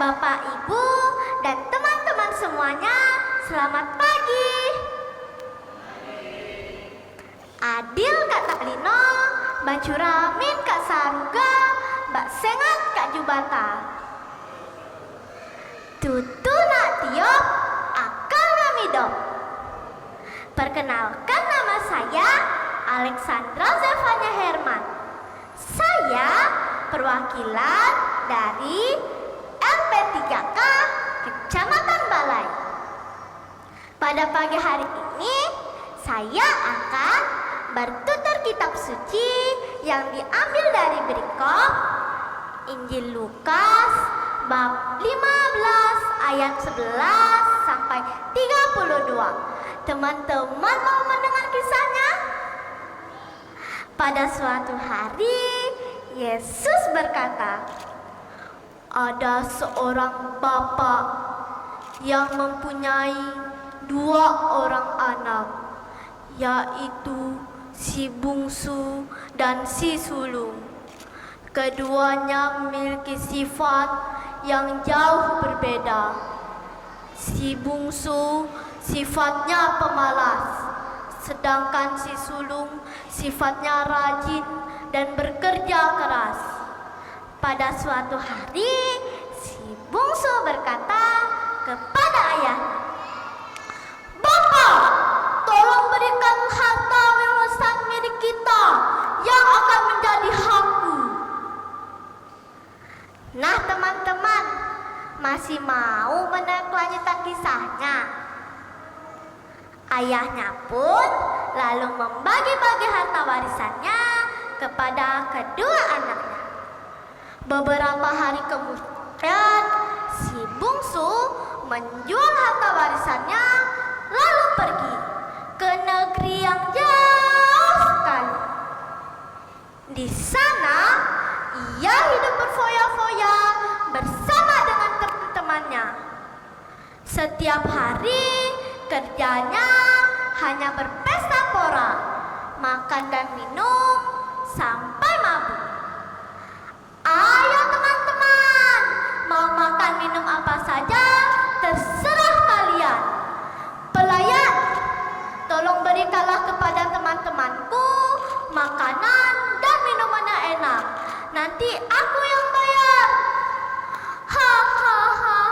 Bapak, Ibu, dan teman-teman semuanya, selamat pagi. Adil Kak Taklino, Mbak Curamin Kak Saruga, Mbak Sengat Kak Jubata. Tutu nak tiop, akal ngamidop. Perkenalkan, nama saya Alexandra Zevanya Herman. Saya perwakilan dari LP3K Kecamatan Balai. Pada pagi hari ini, saya akan bertutur kitab suci yang diambil dari berikop Injil Lukas bab 15 ayat 11 sampai 32. Teman-teman mau mendengar kisahnya? Pada suatu hari, Yesus berkata, ada seorang bapak yang mempunyai 2 orang anak, yaitu si bungsu dan si sulung. Keduanya memiliki sifat yang jauh berbeda. Si bungsu sifatnya pemalas, sedangkan si sulung sifatnya rajin dan bekerja keras. Pada suatu hari, si bungsu berkata kepada ayahnya, "Bapak, tolong berikan harta warisan milik kita yang akan menjadi hakku." Nah teman-teman, masih mau melanjutkan kisahnya? Ayahnya pun lalu membagi-bagi harta warisannya kepada kedua anaknya. Beberapa hari kemudian, si bungsu menjual harta warisannya lalu pergi ke negeri yang jauh sekali. Di sana, ia hidup berfoya-foya bersama dengan teman-temannya. Setiap hari kerjanya hanya berpesta pora, makan dan minum sampai mabuk. Ayo teman-teman, mau makan minum apa saja terserah kalian. Pelayan, tolong berikanlah kepada teman-temanku makanan dan minuman yang enak. Nanti aku yang bayar. Hahaha,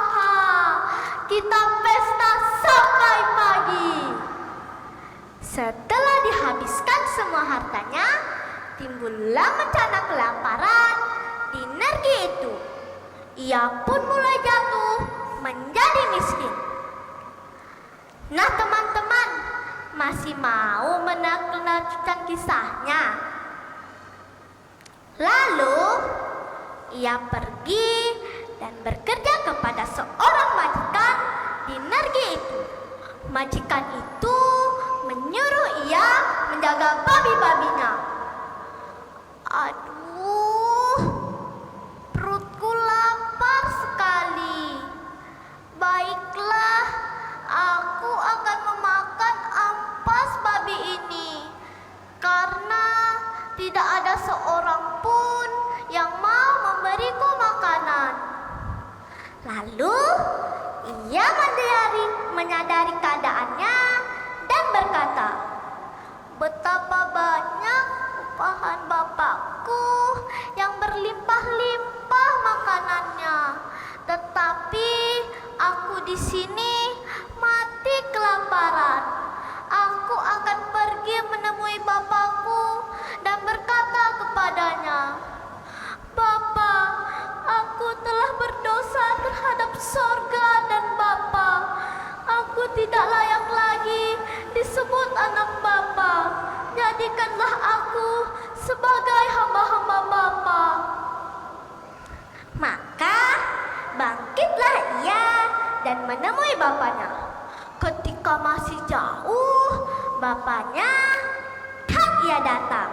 kita pesta sampai pagi. Setelah dihabiskan semua hartanya, timbullah bencana kelaparan di negeri itu. Ia pun mulai jatuh menjadi miskin. Nah teman-teman, masih mau melanjutkan kisahnya? Lalu ia pergi dan bekerja kepada seorang majikan di negeri itu. Majikan itu menyuruh ia menjaga babi-babinya. Aduh, perutku lapar sekali. Baiklah, aku akan memakan ampas babi ini, karena tidak ada seorang pun yang mau memberiku makanan. Lalu ia menyadari keadaannya dan berkata, betapa banyak upahan bapakku yang berlimpah-limpah makanannya, tetapi aku di sini mati kelaparan. Aku akan pergi menemui bapakku dan berkata kepadanya, Bapak, aku telah berdosa terhadap sorga dan Bapa. Aku tidak layak lagi disebut anak Bapa. Jadikanlah aku sebagai hamba-hamba Bapa. Maka bangkitlah ia dan menemui bapaknya. Ketika masih jauh, bapaknya ia datang.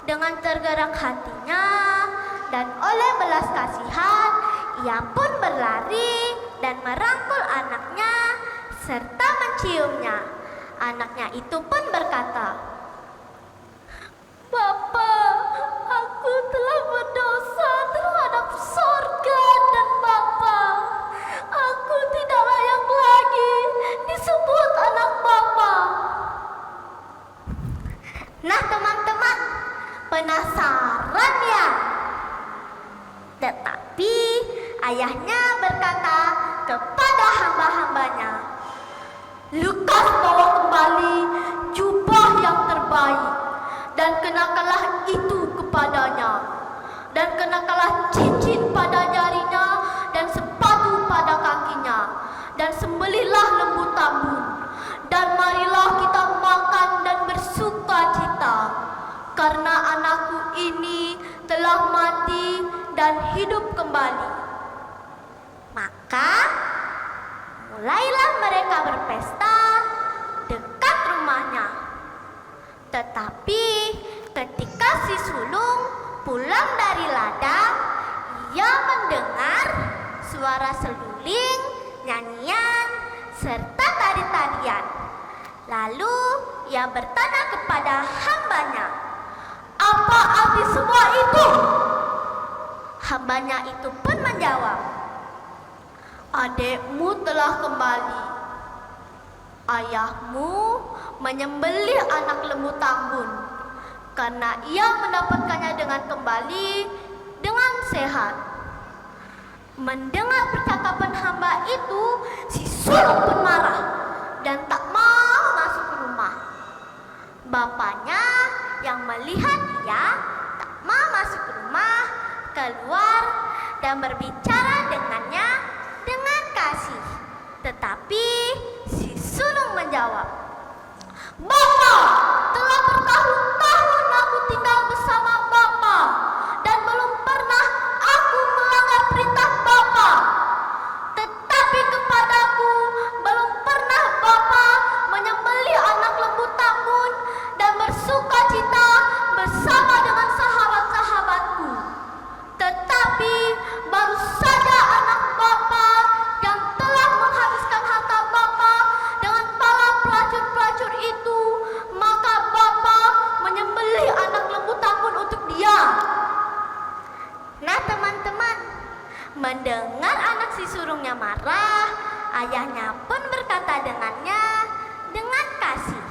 Dengan tergerak hatinya dan oleh belas kasihan, ia pun berlari dan merangkul anaknya serta menciumnya. Anaknya itu pun berkata, Bapak, aku telah berdosa terhadap sorga dan Bapa. Nah teman-teman, penasaran ya? Tetapi ayahnya berkata kepada hamba-hambanya, "Lukas bawa kembali jubah yang terbaik, dan kenakanlah itu kepadanya, dan kenakanlah cincin pada jarinya, dan sepatu pada kakinya, dan sembelihlah lembu tambun, dan marilah kita makan dan bersuka cita, karena anakku ini telah mati dan hidup kembali." Maka mulailah mereka berpesta dekat rumahnya. Tetapi ketika si sulung pulang dari ladang, ia mendengar suara seruling, nyanyian, serta tari-tarian. Lalu ia bertanya kepada hambanya, "Apa arti semua itu?" Hambanya itu pun menjawab, "Adikmu telah kembali. Ayahmu menyembelih anak lembu tambun karena ia mendapatkannya dengan kembali dengan sehat." Mendengar percakapan hamba itu, si sulung pun marah dan tak mau masuk rumah. Bapaknya yang melihat ia tak mau masuk rumah, keluar dan berbicara dengannya dengan kasih. Tetapi si sulung menjawab, "Bapak, telah bertahun-tahun aku tinggal bersama Bapak, dan belum pernah aku melanggar perintah Bapak. Tetapi kepadaku belum pernah Bapak menyembelih anak lembu tambun dan bersuka cita bersama dengan sahabat-sahabatku. Tetapi baru saja anak Bapak yang telah menghabiskan harta Bapak dengan para pelacur-pelacur itu, maka Bapak menyembelih anak lembu tambun untuk dia." Nah teman-teman, mendengar anak si sulungnya marah, ayahnya pun berkata dengannya dengan kasih,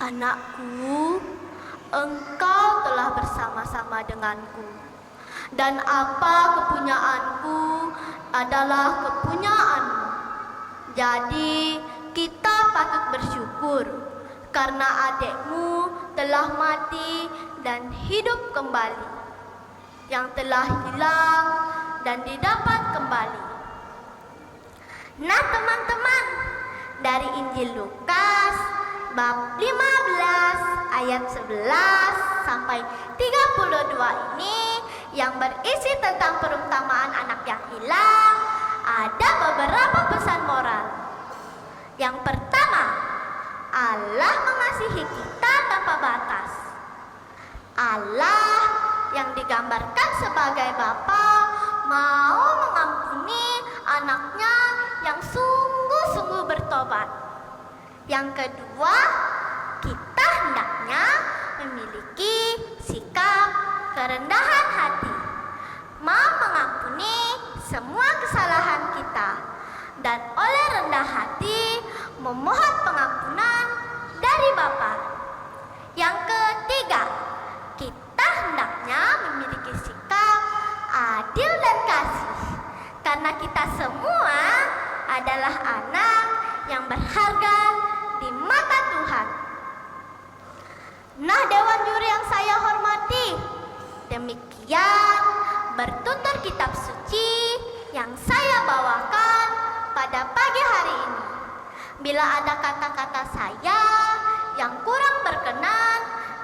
"Anakku, engkau telah bersama-sama denganku, dan apa kepunyaanku adalah kepunyaanmu. Jadi kita patut bersyukur karena adikmu telah mati dan hidup kembali, yang telah hilang dan didapat kembali." Nah teman-teman, dari Injil Lukas bab 15 ayat 11 sampai 32 ini yang berisi tentang perumpamaan anak yang hilang, ada beberapa pesan moral. Yang pertama, Allah mengasihi kita tanpa batas. Allah yang digambarkan sebagai Bapa mau mengampuni anaknya yang sungguh-sungguh bertobat. Yang kedua, kita hendaknya memiliki sikap kerendahan hati, mau mengampuni semua kesalahan kita, dan oleh rendah hati memohon pengampunan dari Bapa. Yang ketiga, kita hendaknya memiliki sikap adil dan kasih, karena kita semua adalah anak yang berharga di mata Tuhan. Nah Dewan Juri yang saya hormati, demikian bertutur kitab suci yang saya bawakan pada pagi hari ini. Bila ada kata-kata saya yang kurang berkenan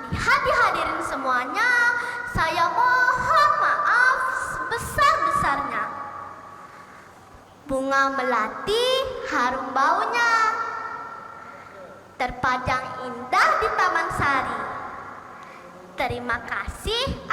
di hati hadirin semuanya, saya mohon maaf sebesar-besarnya. Bunga melati harum baunya, terpajang indah di Taman Sari. Terima kasih